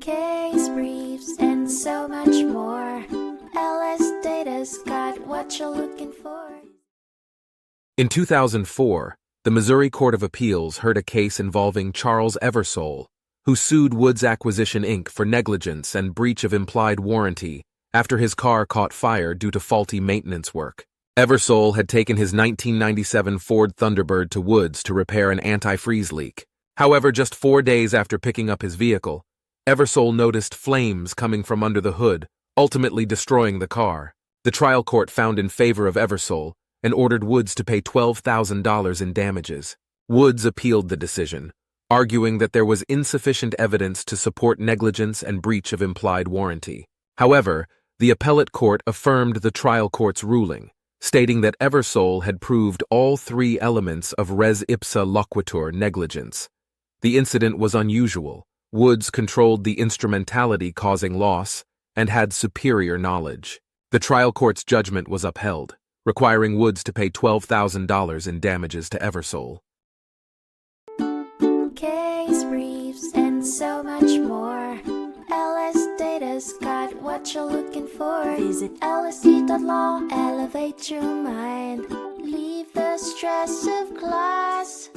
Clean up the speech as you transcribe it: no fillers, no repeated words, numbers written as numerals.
case briefs, and so much more. LSData's got what you're looking for. In 2004, the Missouri Court of Appeals heard a case involving Charles Eversole, who sued Woods Acquisition Inc. for negligence and breach of implied warranty after his car caught fire due to faulty maintenance work. Eversole had taken his 1997 Ford Thunderbird to Woods to repair an antifreeze leak. However, just 4 days after picking up his vehicle, Eversole noticed flames coming from under the hood, ultimately destroying the car. The trial court found in favor of Eversole and ordered Woods to pay $12,000 in damages. Woods appealed the decision, arguing that there was insufficient evidence to support negligence and breach of implied warranty. However, the appellate court affirmed the trial court's ruling, stating that Eversole had proved all 3 elements of res ipsa loquitur negligence. The incident was unusual. Woods controlled the instrumentality causing loss and had superior knowledge. The trial court's judgment was upheld, requiring Woods to pay $12,000 in damages to Eversole. Case briefs, and so much more. LSData's got what you're looking for. Visit LSD.law, elevate your mind. Leave the stress of class.